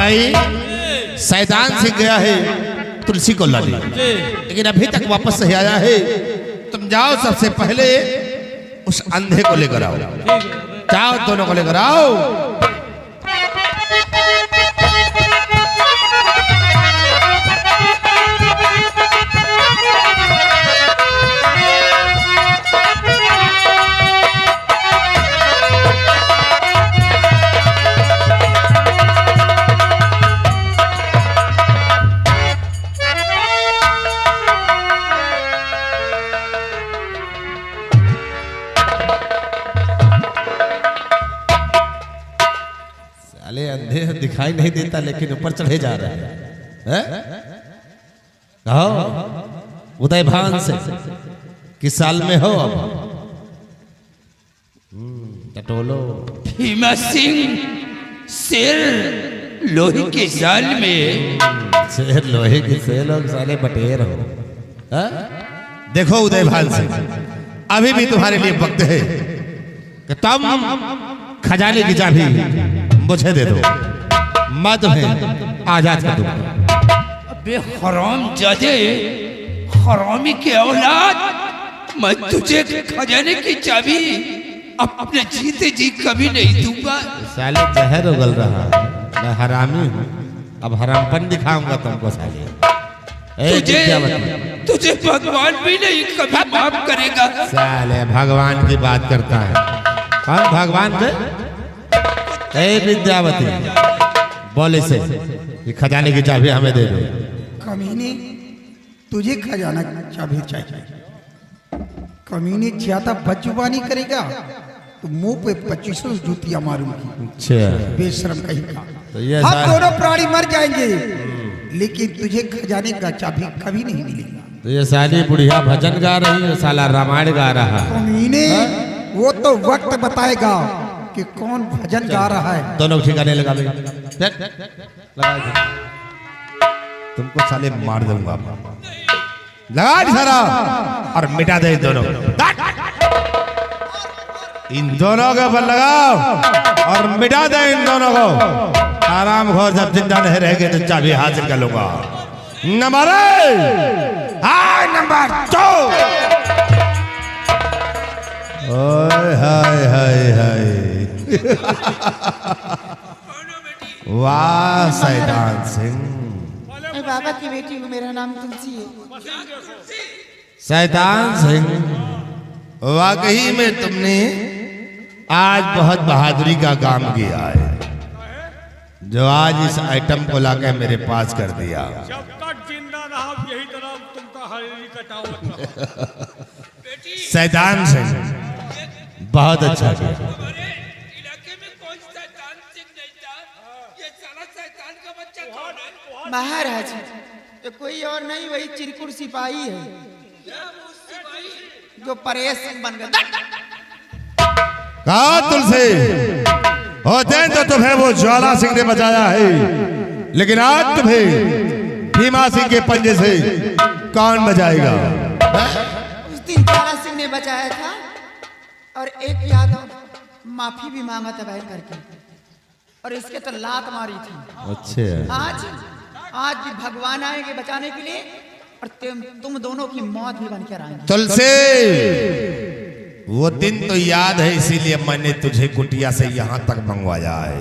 भाई शैतान सिंह गया है तुलसी को लाने, लेकिन अभी तक वापस नहीं आया है। तुम जाओ, सबसे पहले उस अंधे को लेकर आओ। जाओ, दोनों को लेकर आओ। अंधे दिखाई नहीं देता लेकिन ऊपर चढ़े जा रहे हैं। उदय भान से किस साल में हो अब? टटोलो। भीमा सिंह शेर लोहे के साल में। शेर लोहे के सेल और साले बटेर हो। देखो उदय भान से अभी भी तुम्हारे लिए वक्त है कि तुम खजाने की चाबी मुझे दे दो, मैं तुम्हें आजाद कर दूंगा। अबे हरामजादे, हरामी के औलाद, मैं तुझे खजाने की चाबी अपने जीते जी कभी नहीं दूंगा। साले जहर उगल रहा, मैं हरामी हूँ, अब हरामपन दिखाऊंगा तुमको साले। तुझे भगवान भी नहीं कभी माफ करेगा। साले भगवान की बात करता है, कौन भगवान थे? विद्यावती बोले से ये खजाने की चाबी हमें दे दो। कमीने, तुझे खजाना की चाबी चाहिए। कमीने ज्यादा बदजुबानी करेगा तो मुंह पे 25 जूतियां मारूंगी। अच्छा, बेशरम कहीं का। तो ये हम दोनों प्राणी मर जाएंगे लेकिन तुझे खजाने का चाबी कभी नहीं मिलेगा। तो ये साली बुढ़िया भजन गा रही है, साला रामायण गा रहा है। कमीने, वो तो वक्त बताएगा कि कौन भजन गा रहा है। दोनों ठिकाने लगा ले, तुमको साले मार दूंगा। लगा सारा और मिटा दे दोनों। इन दोनों के ऊपर लगाओ और मिटा दे इन दोनों को। आराम घोर जब जिंदा नहीं रहेंगे तो चाबी हासिल कर लूंगा। नंबर 2। ओए हाय हाय हाय वाह शैतान सिंह। मैं बाबा की बेटी हूँ, मेरा नाम तुलसी है। शैतान सिंह, वाकई में तुमने आज बहुत बहादुरी का काम किया है, जो आज इस आइटम को लाकर मेरे पास कर दिया। जब तक जिंदा रहा यही तरह तुमका हरी कटाओ। शैतान सिंह बहुत अच्छा किया। इलाके में कौन शैतान सिंह नहीं था? ये साला शैतान का बच्चा कौन है? महाराज, ये कोई और नहीं, वही चिरकुट सिपाही है जो परेश सिंह बन गया। कहा तुलसी होते तो तुम्हें वो ज्वाला सिंह ने बचाया है, लेकिन आज तुम्हें भीमा सिंह के पंजे से कौन बचाएगा? उस दिन ज्वाला सिंह ने बचाया था और एक यादव माफी भी मांगा था बैठ करके, और इसके तो लात मारी थी। अच्छा, आज भी भगवान आएंगे बचाने के लिए और तुम दोनों की मौत भी बनकर आएंगे। तुलसी, वो दिन तो याद है, इसीलिए मैंने तुझे कुटिया से यहाँ तक मंगवाया है।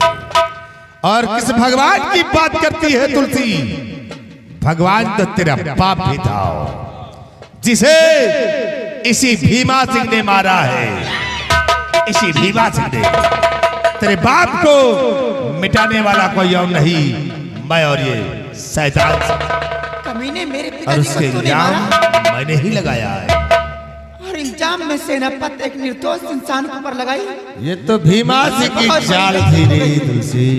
और किस भगवान की बात करती है तुलसी? भगवान तो तेरा बाप भी था, जिसे इसी भीमा सिंह ने मारा है। इसी भीमा सिंह ने तेरे बाप को मिटाने वाला कोई और नहीं, मैं और ये शैतान कमीने, मेरे और पिताजी उसके को तूने इल्जाम मारा मैंने ही लगाया है। और इल्जाम में सेनापति एक निर्दोष इंसान के ऊपर लगाई। ये तो भीमा सिंह की चाल थी रे तुलसी।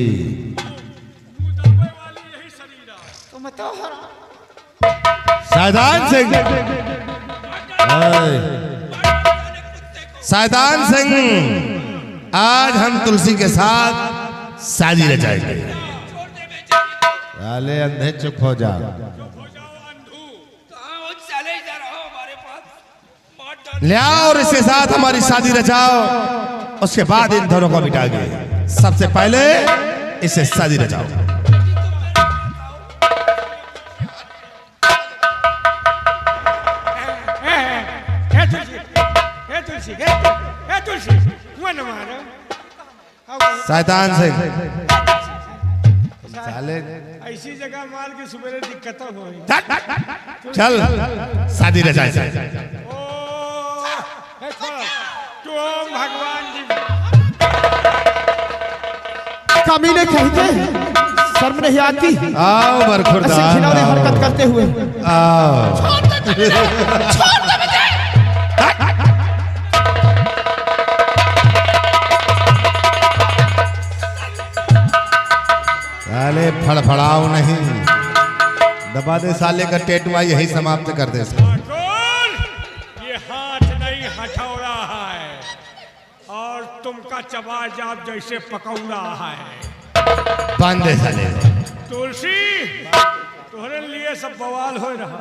तुम तो शैतान सिंह, शैतान सिंह, आज हम तुलसी के साथ शादी रचाएंगे। साले अंधे चुप हो जा। ले आओ और इसके साथ हमारी शादी रचाओ, उसके बाद इन दोनों को मिटाएंगे। सबसे पहले इसे शादी रचाओ। शैतान सिंह साले ऐसी जगह मार के सुबह दिक्कत हो चल शादी रचाए तो भगवान जी कमीने कहते हैं शर्म नहीं आती आओ बरखुरदार ऐसे खिलौने हरकत करते हुए। आओ साले फड़फड़ाओ नहीं, दबा दे साले का टेटुआ यही समाप्त कर दे इसको। ये हाथ नहीं हथौड़ा है और तुमका चबा जाप जैसे पकौड़ा है। बांध दे साले। तुलसी तुम्हारे लिए सब बवाल हो रहा।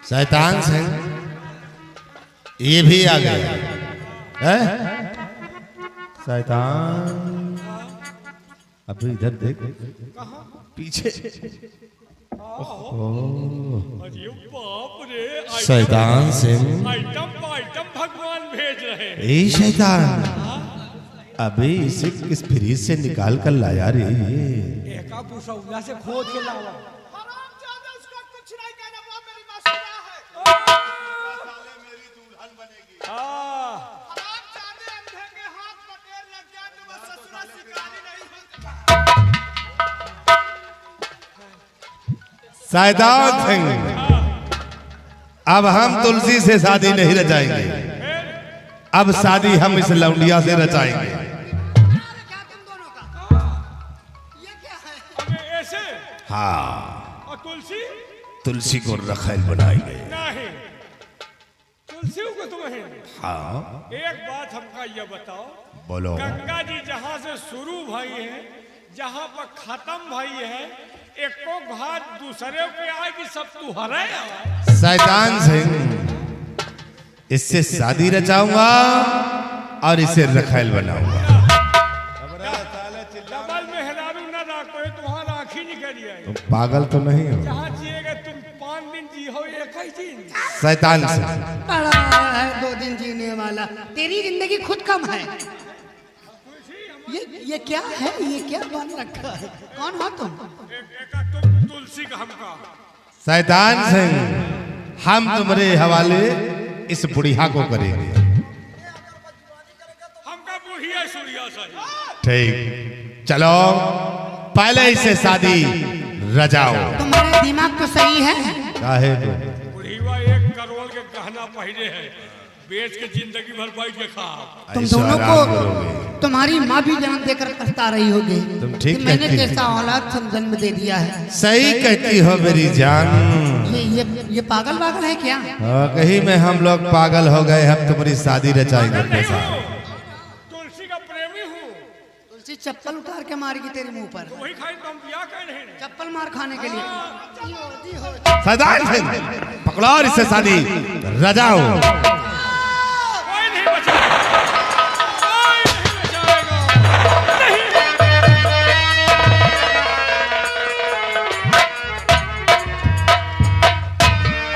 शैतान सिंह ये भी आ गया है शैतान। अभी इधर देख पीछे। अरे बाप रे, शैतान सिंह आइटम भगवान भेज रहे। ए शैतान, अभी इसे किस फ्रीज से निकाल कर लाया रे ये? एका पुसौला से खोद के लावा। शैतान सिंह, अब हम तुलसी से शादी नहीं रचाएंगे, अब शादी हम इस लौंडिया से रचाएंगे। ऐसे हाँ, और तुलसी तुलसी को रखैल बनाएंगे। नहीं, तुलसी को तुम्हें। हाँ, एक बात हमका ये बताओ, बोलो। गंगा जी जहाँ से शुरू भई है, जहाँ पर खत्म भई है, एको घाट दूसरे पे आएगी, सब तुहरे। शैतान सिंह, इससे शादी रचाऊंगा और इसे रखैल बनाऊंगा। डबल मेहरारू न राखो, तुम्हारा आँखी निकल जाए। तुम पागल तो नहीं हो? जहाँ जिएगा तुम 5 दिन जी हो, एक ही दिन। शैतान सिंह, बड़ा है 2 दिन जीने वाला, तेरी जिंदगी खुद कम है। ये क्या है, ये क्या बन रखा है, कौन हो तुम? तुम तुलसी का हमका। शैतान सिंह, हम तुम्हारे हवाले इस बुढ़िया को करेंगे। हमका बुढ़िया सूर्या सही। ठीक, चलो पहले इसे शादी रचाओ। तुम्हारा दिमाग तो सही है। काहे तो बुढ़ीवा 1 करोड़ के गहना पहने है, बेच के जिंदगी भर बैठ के खा। तुम ऐसो दोनों आराम को करोगे। तुम्हारी माँ भी जन्म देकर पछता रही होगी तुम ठीक कि मैंने कहती हो। कैसा औलाद जन्म दे दिया है। सही कहती हो मेरी जान। ये पागल पागल है क्या? कहीं में हम लोग पागल हो गए, हम तुम्हारी शादी रचाएंगे अपने साथ। तुलसी का प्रेमी हूँ। तुलसी चप्पल उतार के मारेगी तेरे मुंह पर। वही खाई तुम बिया कह नहीं। चप्पल मार खाने के लिए। शैतान सिंह, पकड़ो और इससे शादी रचाओ। कोई नहीं बचाएगा, कोई नहीं बचाएगा।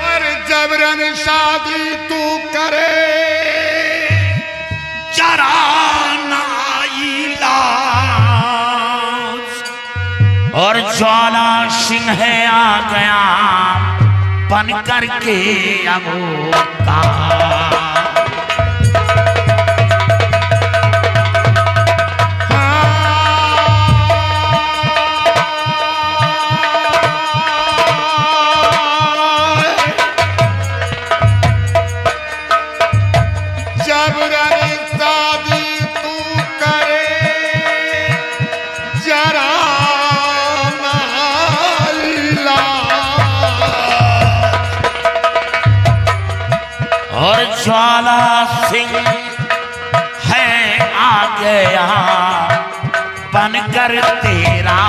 और जबरन शादी तू करे, जरा और ज्वाला सिंह आ गया बन करके अगोता। और ज्वाला सिंह है आ गया बनकर तेरा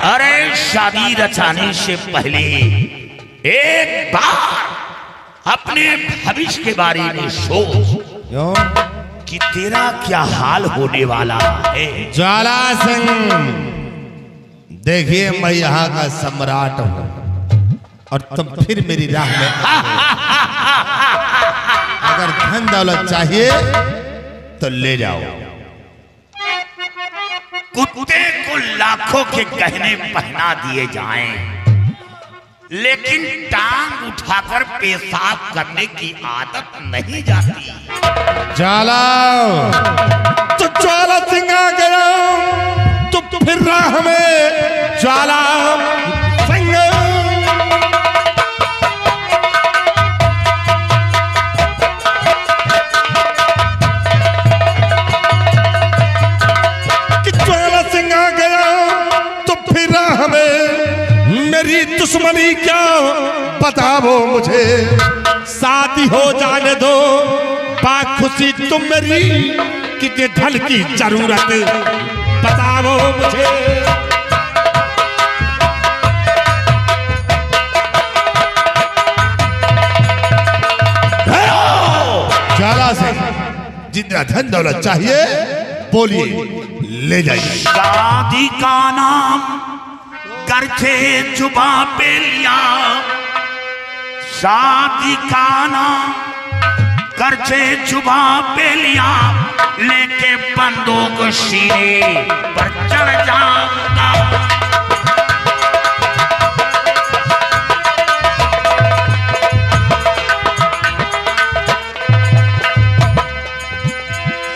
अरे शादी रचाने से पहले एक बार अपने भविष्य के बारे में सोच क्यों? कि तेरा क्या हाल होने वाला है। ज्वाला सिंह, देखिए मैं यहाँ का सम्राट हूँ और तुम फिर मेरी राह में आ गए। अगर धन दौलत चाहिए तो ले जाओ। कुत्ते को लाखों के गहने पहना दिए जाएं, लेकिन टांग उठाकर पेशाब करने की आदत नहीं जाती। ज्वाला तो ज्वाला सिंह आ गया, तो फिर राह में ज्वाला सिंह। कि ज्वाला सिंह आ गया तो फिर राह में मेरी दुश्मनी क्या बताओ मुझे। शादी हो जाने दो बाखुशी तुम मेरी, कितने धन की जरूरत बताओ मुझे। ज्वाला से जितना धन दौलत चाहिए बोलिए, ले जाइए। शादी का नाम करके जुबा पे लिया, शादी का नाम करके जुबा पे लिया, लेके बंदूक सीने पर चढ़ जाऊंगा।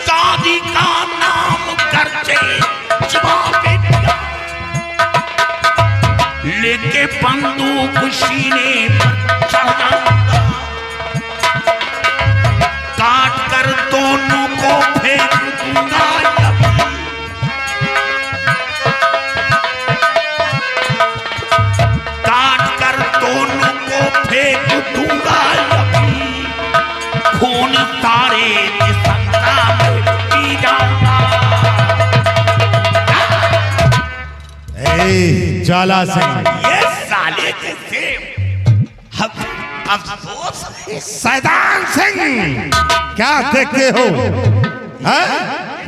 शादी का नाम करके जुबा पे लिया, लेके बंदूक सीने पर चढ़ जाऊंगा। काट कर दोनों को फेंक दूंगा, काट कर दोनों को फेंक दूंगा। खून सारे जिस्म का मैं पी जाऊंगा। ज्वाला सिंह, ये साले जैसे अफसोस है। शैतान सिंह क्या देखते हो? हाँ?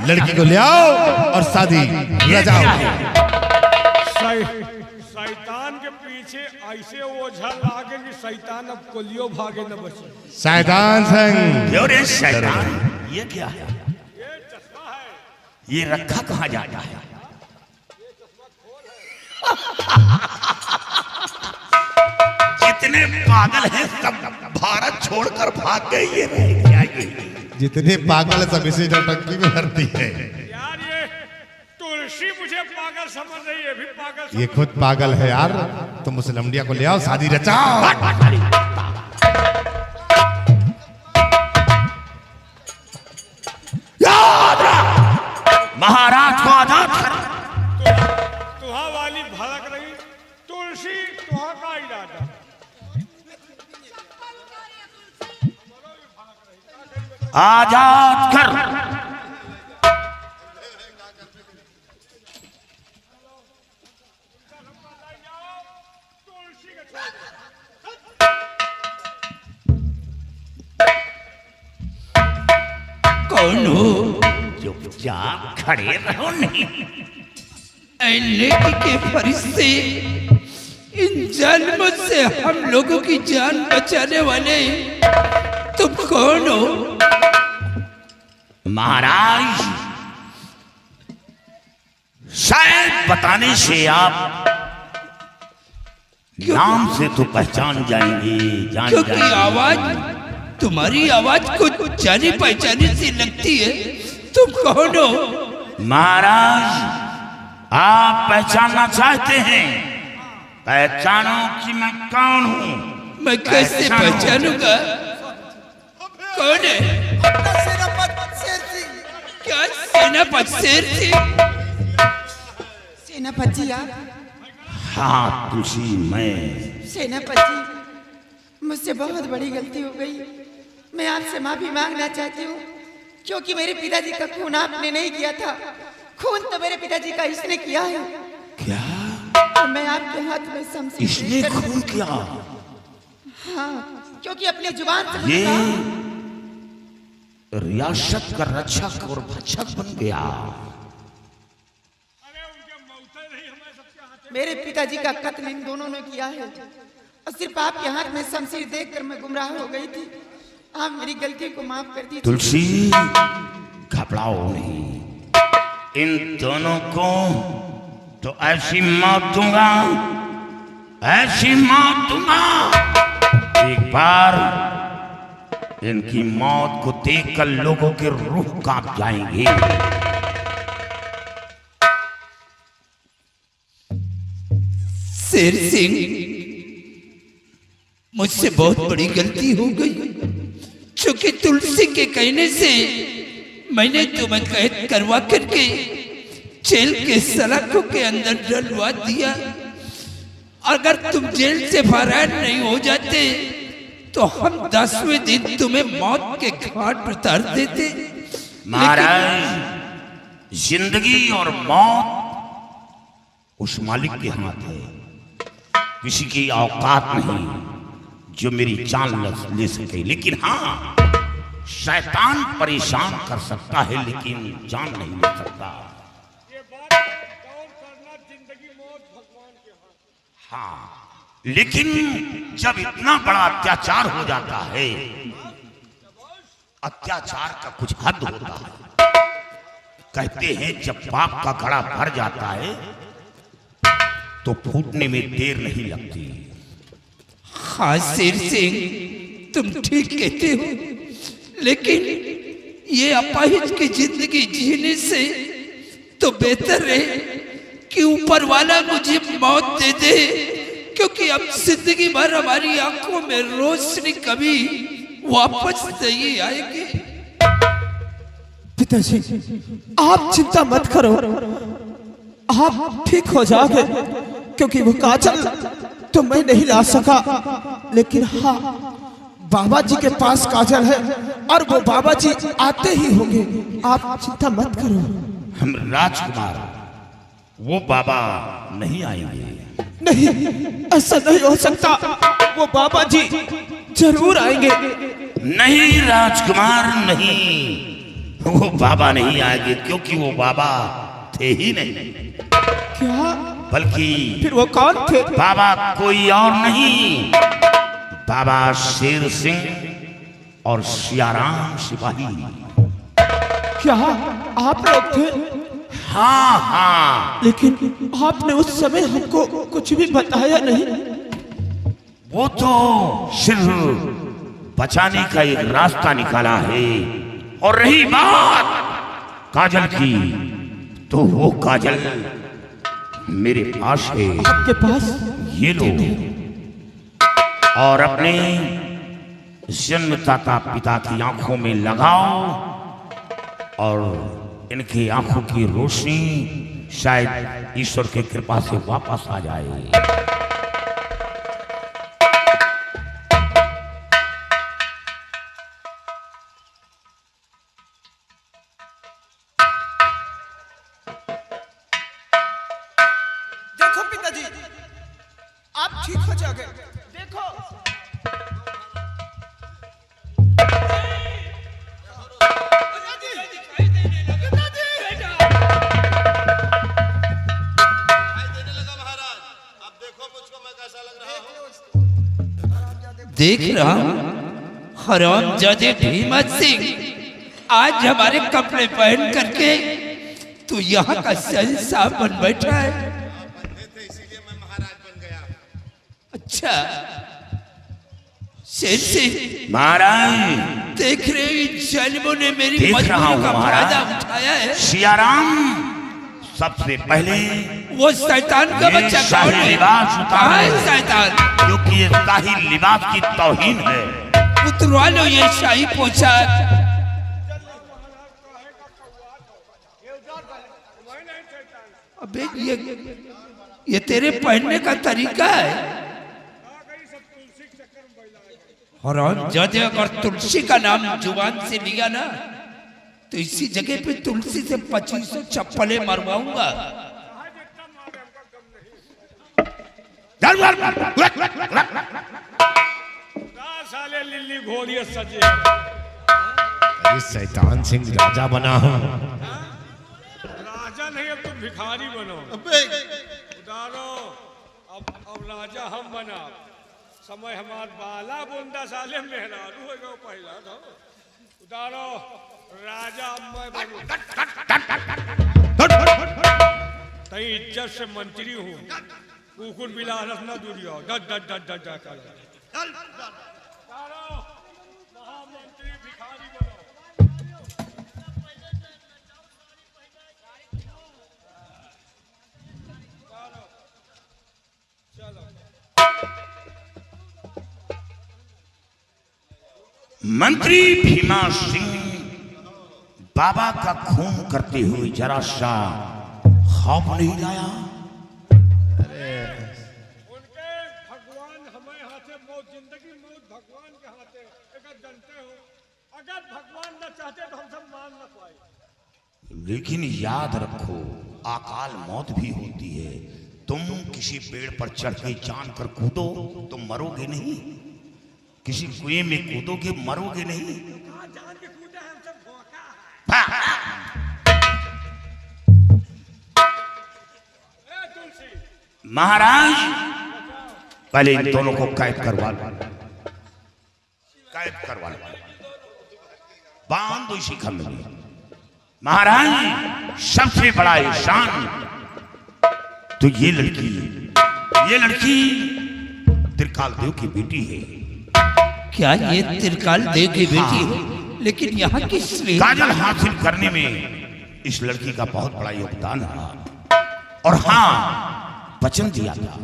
लड़की को ले आओ और शादी रचाओ। शैतान के पीछे ऐसे ओझा लागे कि शैतान अब कोलियो भागे न बचे। शैतान सिंह, क्यों रे शैतान, ये क्या है? ये चश्मा है। ये रखा कहाँ जाता है? जितने पागल हैं सब भारत छोड़कर भाग गए। ये रह क्या ये? जितने पागल सब इसी टंकी में भरती है। यार ये तुलसी मुझे पागल समझ रही है, भी पागल ये खुद पागल है यार। तुम उस लमडिया को ले आओ, शादी रचाओ। याद रख, महाराज को आजाद कर। तुहा वाली भड़क रही तुलसी, तुहा का इरादा। आजाद कर। कौन हो? चुपचाप खड़े रहो। नहीं लेकी के फरिश्ते, इन जानवरों से हम लोगों की जान बचाने वाले तुम कौन हो? महाराज, शायद बताने से आप नाम से तो पहचान जाएंगे, जान क्योंकि जाएंगे। आवाज, तुम्हारी आवाज को जानी पहचानी सी लगती है। तुम कौन हो? महाराज, आप पहचानना चाहते हैं? पहचानो कि मैं कौन हूं। मैं कैसे पहचानूंगा? कौन है? सेनापति शेर सिंह। क्या सेनापति शेर सिंह? सेनापति जी आप? हाँ तुलसी, मैं। सेनापति जी, मुझसे बहुत बड़ी गलती हो गई। मैं आपसे माफी मांगना चाहती हूँ, क्योंकि मेरे पिताजी का खून आपने नहीं किया था। खून तो मेरे पिताजी का इसने किया है। क्या? और मैं आपके हाथ में शमशीर इसने लेकर- खून किया? हाँ, क्योंकि अपने जुबान से मुझे ये कहा, रियासत का रक्षक और भक्षक बन गया। अरे उनके मौते नहीं हमें सबके हाथे मेरे पिताजी का कत्ल इन दोनों ने किया है और सिर्फ आपके हाथ में शमशीर देखकर मैं गुमराह हो गई थी। आप मेरी गलती को माफ कर दीजिए। तुलसी घबराओ नहीं, इन दोनों को तो ऐसी मौत दूंगा, ऐसी मौत दूंगा, एक बार इनकी मौत को देखकर लोगों के रूह कांप जाएंगे। शेर सिंह, मुझसे बहुत बड़ी गलती हो गई, क्योंकि तुलसी के कहने से मैंने तुम्हें कैद करवा करके जेल के सलाखों के अंदर डलवा दिया। अगर तुम जेल से फरार नहीं हो जाते तो हम 10वें दिन तुम्हें मौत के घाट पर उतार देते। महाराज, जिंदगी और मौत उस मालिक के हाथ है, किसी की औकात नहीं जो मेरी जान ले सके। लेकिन हाँ, शैतान परेशान कर सकता है लेकिन जान नहीं ले सकता। ये बात गौर करना, जिंदगी मौत भगवान के हाथ। हाँ, लेकिन जब इतना बड़ा अत्याचार हो जाता है, अत्याचार का कुछ हद होता है। कहते हैं जब पाप का घड़ा भर जाता है तो फूटने में देर नहीं लगती। हाँ शेर सिंह, तुम ठीक कहते हो, लेकिन ये अपाहिज की जिंदगी जीने से तो बेहतर है कि ऊपर वाला मुझे मौत दे दे, क्योंकि अब जिंदगी भर हमारी आंखों में रोशनी कभी वापस नहीं आएगी। पिताजी, आप चिंता मत करो, आप ठीक हो जाओगे, क्योंकि वो काजल तो मैं नहीं ला सका, लेकिन हाँ, बाबा जी के पास काजल है और वो बाबा जी आते ही होंगे, आप चिंता मत करो। हम राजकुमार, वो बाबा नहीं आएंगे। नहीं, ऐसा नहीं हो सकता, वो बाबा जी जरूर आएंगे। नहीं राजकुमार, नहीं, वो बाबा नहीं आएंगे, क्योंकि वो बाबा थे ही नहीं। क्या? बल्कि फिर वो कौन थे? बाबा कोई और नहीं, बाबा शेर सिंह और सियाराम सिपाही। क्या आप लोग थे? हाँ हाँ, लेकिन आपने उस समय हमको कुछ भी बताया नहीं। वो तो सिर्फ बचाने का एक रास्ता निकाला है। और रही बात काजल की, तो वो काजल मेरे पास है। आपके पास? ये लो, और अपने जन्मदाता पिता की आंखों में लगाओ, और इनकी आंखों की रोशनी शायद ईश्वर की कृपा से वापस आ जाए। देखो पिताजी, आप ठीक हो जाओगे, देखो। देख रहा हरामजादे भीमत सिंह, आज हमारे कपड़े पहन करके तू यहाँ का शहंशाह बन बैठा है। अच्छा शेर सिंह महाराज, देख रहे हो इन जालिमों ने मेरी देख रहा मजबूरी हूं का महाराज। फायदा उठाया है। सियाराम सबसे पहले वो शैतान का ये बच्चा शाही कौन है? लिबास उतारो। कहाँ है शैतान? क्योंकि ये शाही लिबास की तौहीन है। उतरवा लो ये शाही पोशाक। अबे ये तेरे पहनने का तरीका है। हरामजादे, अगर तुलसी का नाम जुबान से लिया ना तो इसी जगह पे तुलसी से 2500 चप्पलें मरवाऊंगा। साले लिल्ली घोड़िए सजे। अरे शैतान सिंह राजा बना हूँ। राजा नहीं, अब तुम भिखारी बनो। उतारो अब राजा हम बना समय हमार बाला बुंदा साले मेहरारू हो गो पहला था उतारो राजा मैं बनूं तई इज्जत से मंत्री हूँ कुकुर बिलास न दूरियो डट डट डट डट डट कर महामंत्री भिखारी बनो चलो मंत्री भीमा सिंह बाबा का खून करते हुए जरा सा खौफ नहीं लाया। उनके भगवान हमें हाथे मौत जिंदगी मौत भगवान के हाथे अगर जानते हो अगर भगवान न चाहते तो हम सब मान न पाए। लेकिन याद रखो अकाल मौत भी होती है। तुम किसी पेड़ पर चढ़ के जान कर कूदो तो मरोगे नहीं, किसी कुएं में कूदोगे मरोगे नहीं। कहाँ जान के कूदे हम सब धोखा है। महाराज पहले इन दोनों को कैद करवा लो, कैद करवा लो, बांध दो इसी खम्भे में। महाराज सबसे बड़ा एहसान तो ये लड़की त्रिकाल देव की बेटी है। क्या ये त्रिकाल देव की बेटी है? लेकिन यहाँ किस लिए? काजल हासिल करने में इस लड़की का बहुत बड़ा योगदान रहा। और हाँ, वचन दिया था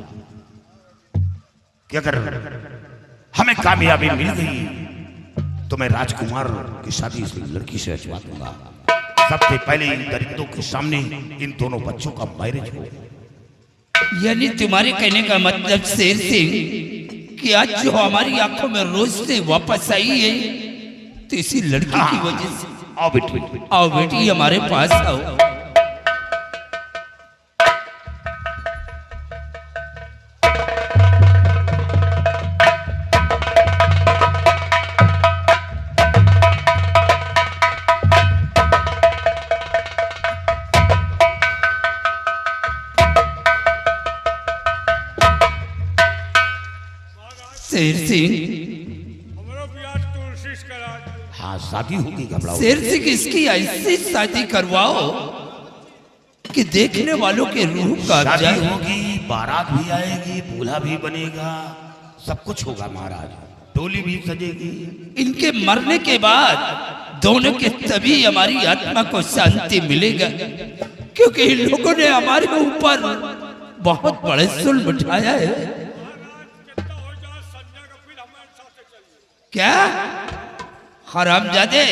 कि अगर हमें कामयाबी मिल गई तो मैं राजकुमार की शादी इस लड़की से रचवा दूंगा। सबसे पहले इन दरिंदों के सामने इन दोनों बच्चों का मैरिज हो। यानी तुम्हारे कहने का मतलब शेर सिंह कि आज जो हमारी आंखों में रोज से वापस आई है तो इसी लड़की की वजह से। आओ बेटी, आओ बेटी हमारे पास आओ। शेर सिंह हमारा ब्याह तुलसी से करा दो। हाँ शादी होगी, घबराओ। शेर सिंह इसकी ऐसी शादी करवाओ कि देखने वालों के रूह का शादी होगी, बारात भी आएगी, दूल्हा भी बनेगा, सब कुछ होगा महाराज, टोली भी सजेगी। इनके मरने के बाद दोनों के तभी हमारी आत्मा को शांति मिलेगा, क्योंकि इन लोगों ने हमारे ऊपर बहुत बड़े जुल्म उठाया है। क्या हरामजादे,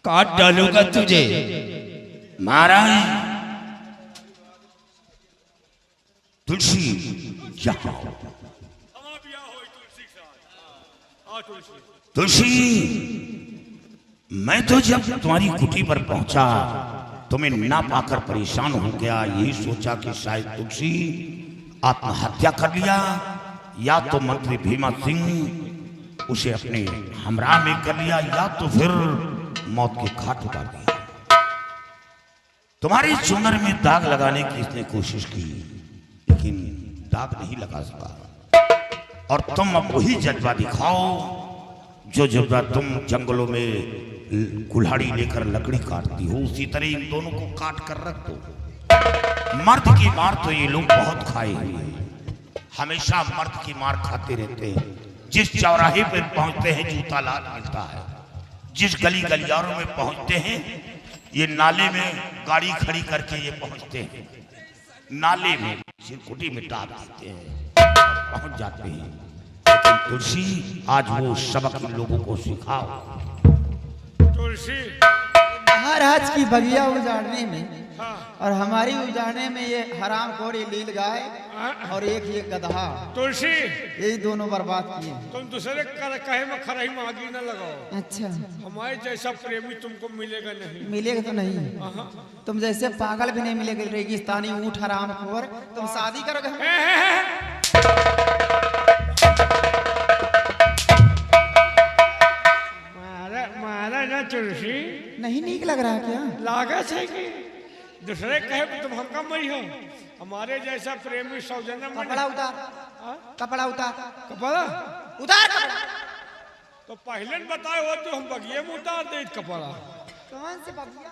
काट डालूंगा तुझे। महाराज तुलसी यहाँ आओ। तुलसी मैं तो जब तुम्हारी कुटी पर पहुंचा तुम्हें ना पाकर परेशान हो गया। यही सोचा कि शायद तुलसी आत्महत्या कर लिया या तो मंत्री भीमा सिंह उसे अपने हमराह में कर लिया या तो फिर मौत के घाट उतार दिया। तुम्हारे चुनर में दाग लगाने की इसने कोशिश की लेकिन दाग नहीं लगा सका। और तुम अब वही जज्बा दिखाओ जो जज्बा तुम जंगलों में कुल्हाड़ी लेकर लकड़ी काटती हो, उसी तरह इन दोनों को काट कर रख दो। मर्द की मार तो ये लोग बहुत खाए हुए हैं, हमेशा मर्द की मार खाते रहते हैं। जिस चौराहे पर पहुंचते हैं जूता लाल मिलता है, जिस गली गलियारों में पहुंचते हैं ये नाले में गाड़ी खड़ी करके ये पहुंचते हैं, नाले में सिरकुटी में डाल देते हैं, पहुंच जाते हैं। लेकिन तुलसी आज वो सबक इन लोगों को सिखाओ। तुलसी महाराज की बगिया उजाड़ने में और हमारी उजाड़ने में ये हराम खोरी लील गाय और एक ये गधा, तुलसी यही दोनों बर्बाद किए। तुम दूसरे कहे में खराई में आगी न लगाओ। अच्छा, हमारे जैसा प्रेमी तुमको मिलेगा नहीं। मिलेगा तो नहीं, तुम जैसे पागल भी नहीं मिलेगा। रेगिस्तानी ऊँट हराम खोर, तुम शादी करोगे। मारा ना तुलसी नहीं नीक लग रहा है क्या? लागत है कि दूसरे कहे कि तुम हमका मरी हो। हमारे जैसा प्रेमी सौजन्य मन कपड़ा उतार, कपड़ा उतार, कपड़ा उतार कपड़ा। तो पहले न बताए हो तो हम बगिए में उतार दे कपड़ा। कौन से बगिया?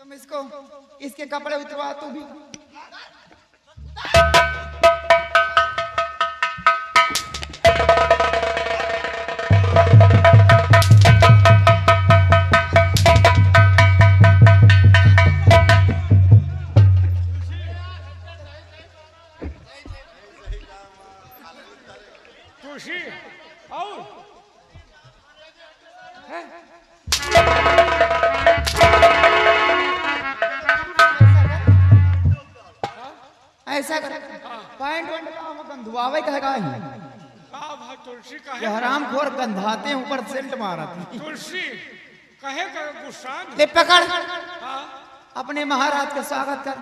तुम इसको, इसके कपड़े उतरवा तू भी। तुलसी आओ। ऐसा कर, पैंट वैंट का हम गंधवावे कहेगा ही। भाई तुलसी ये कहे, हराम खोर गंधाते हैं, ऊपर सेंट मारा। तुलसी कहे का गुस्सा ले पकड़, अपने महाराज का स्वागत कर।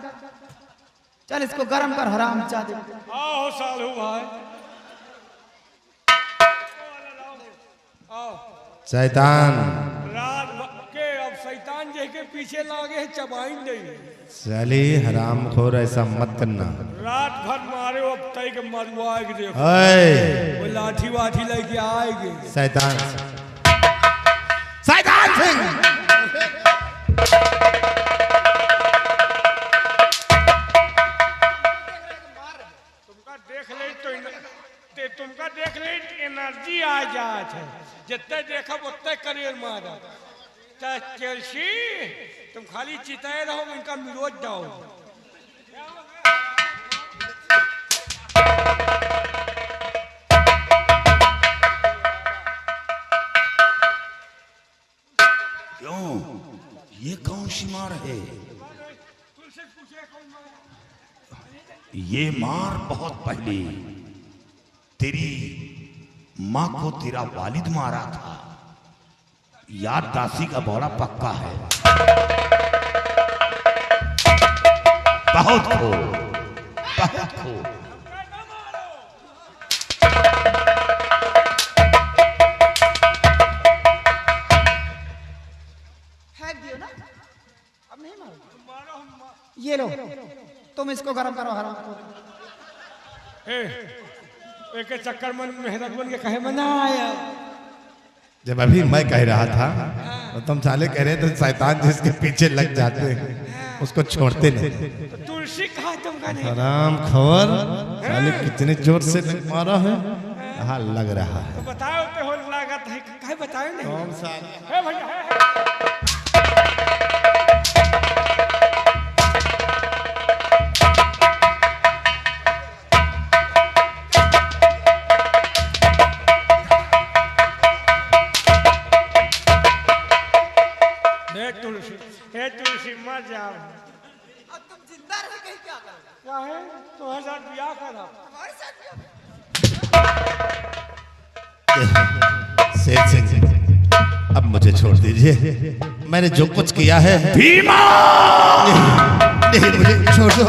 चल इसको गरम कर, हराम चादे। आओ सालू भाई आओ। शैतान रात के अब शैतान जी के पीछे लागे है, चबाई नहीं। साली हरामखोर, ऐसा मत करना। रात भर मारे अब तय के मरवाएगे। देखो ओए वो लाठी वाठी लेके आएंगे। शैतान, शैतान सिंह, तुमका देख ले एनर्जी आ जात है। जितने देखब उतने करियर मारा। चेल्सी तुम खाली चिताए रहो, इनका विरोध जाओ। क्यों, ये कौन सी मार है? ये मार बहुत पहले तेरी माँ को तेरा वालिद मारा था। याद दासी का बड़ा पक्का है। बहुत खो, बहुत खो। फेंक दियो ना, अब नहीं मारो। ये लो, तुम इसको गरम करो, हराम खोर। एक चक्कर में मेहनत बन के कहे बनाया। जब अभी मैं कह रहा था तो तुम साले कह रहे थे शैतान जिसके पीछे लग जाते हैं उसको छोड़ते नहीं। तो तुलसी कहा तुमका नहीं? हरामखोर, साले कितने जोर से मारा है। हाँ लग रहा है। तो बताओ तो हो लागत है, कहे बताओ नहीं। कौन सा? है भैया है। तुलसी मर जाओ। अब तुम जिंदा रह के क्या करोगे? क्या है तुम्हारे साथ ब्याह करा? हमारे साथ शेर सिंह, अब मुझे छोड़ दीजिए। मैंने जो कुछ किया है भीमा, नहीं मुझे छोड़ दो।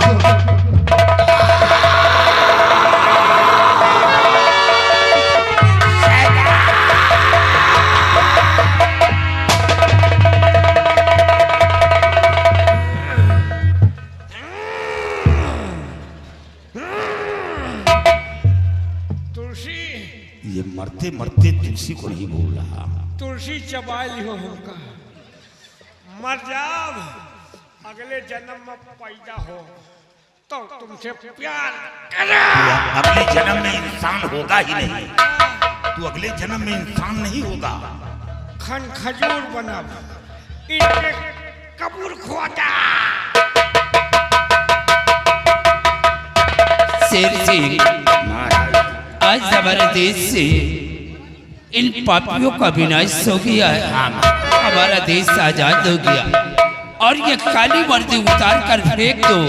ये मरते मरते तुलसी को नहीं भूल रहा। तुलसी चबा ली हो हमका। मर जाओ, अगले जन्म में पैदा हो तो तुमसे प्यार तू अगले जन्म में इंसान होगा ही नहीं। तू अगले जन्म में इंसान नहीं होगा। खन खजूर बना, इनके कपूर खोटा। शेर सिंह, आज हमारे देश से इन पापियों का विनाश हो गया है। हमारा देश आजाद हो गया और ये काली वर्दी उतार कर फेंक दो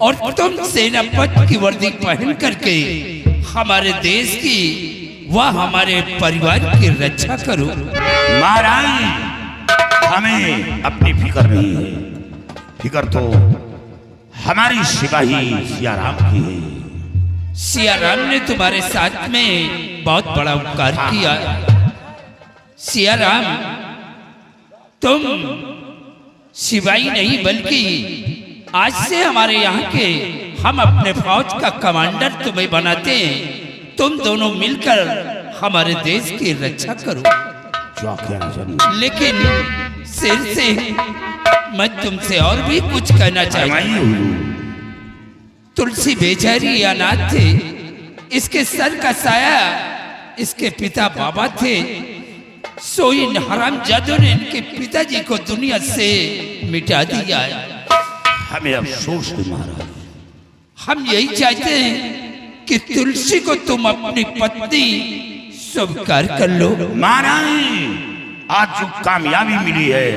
और तुम सेनापति की वर्दी पहन करके हमारे देश की व हमारे परिवार की रक्षा करो। महाराज, हमें अपनी फिक्र नहीं है। फिक्र तो हमारी सिपाही सिया राम की है। सिया राम ने तुम्हारे साथ में बहुत बड़ा उपकार किया। सिया राम, तुम सिपाही नहीं बल्कि आज से हमारे यहाँ के हम अपने फौज का कमांडर तुम्हें बनाते हैं। तुम दोनों मिलकर हमारे देश की रक्षा करो। जो कहना चाहिए। लेकिन सिर से मैं तुमसे और भी कुछ कहना चाहता हूँ। तुलसी बेचारी अनाथ थे, इसके सर का साया इसके पिता बाबा थे। सो इन हरामजादों ने इनके पिताजी को दुनिया से मिटा दिया है। हमें अफसोस है महाराज। हम यही चाहते हैं कि तुलसी को तुम अपनी पत्नी स्वीकार कर लो। महाराज, आज जो कामयाबी मिली है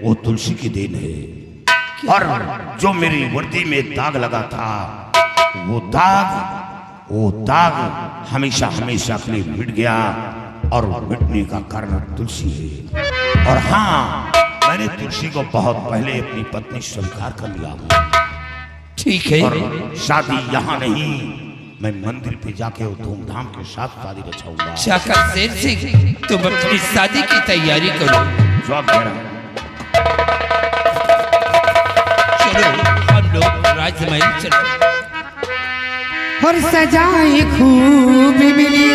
वो तुलसी की देन है। और जो मेरी वर्दी में दाग लगा था वो दाग हमेशा हमेशा के लिए मिट गया। और मिटने का कारण तुलसी है। और हाँ, मैंने तुलसी को बहुत पहले अपनी पत्नी स्वीकार कर लिया। ठीक है। और शादी यहाँ नहीं, मैं मंदिर पे जाके धूमधाम के साथ शादी रचाऊंगा। शाकर शेर सिंह, तुम अपनी शादी की तैयारी करो। जवाब दे रहा। चलो हम लोग राजमहल चलो। और सजाए खूब मिली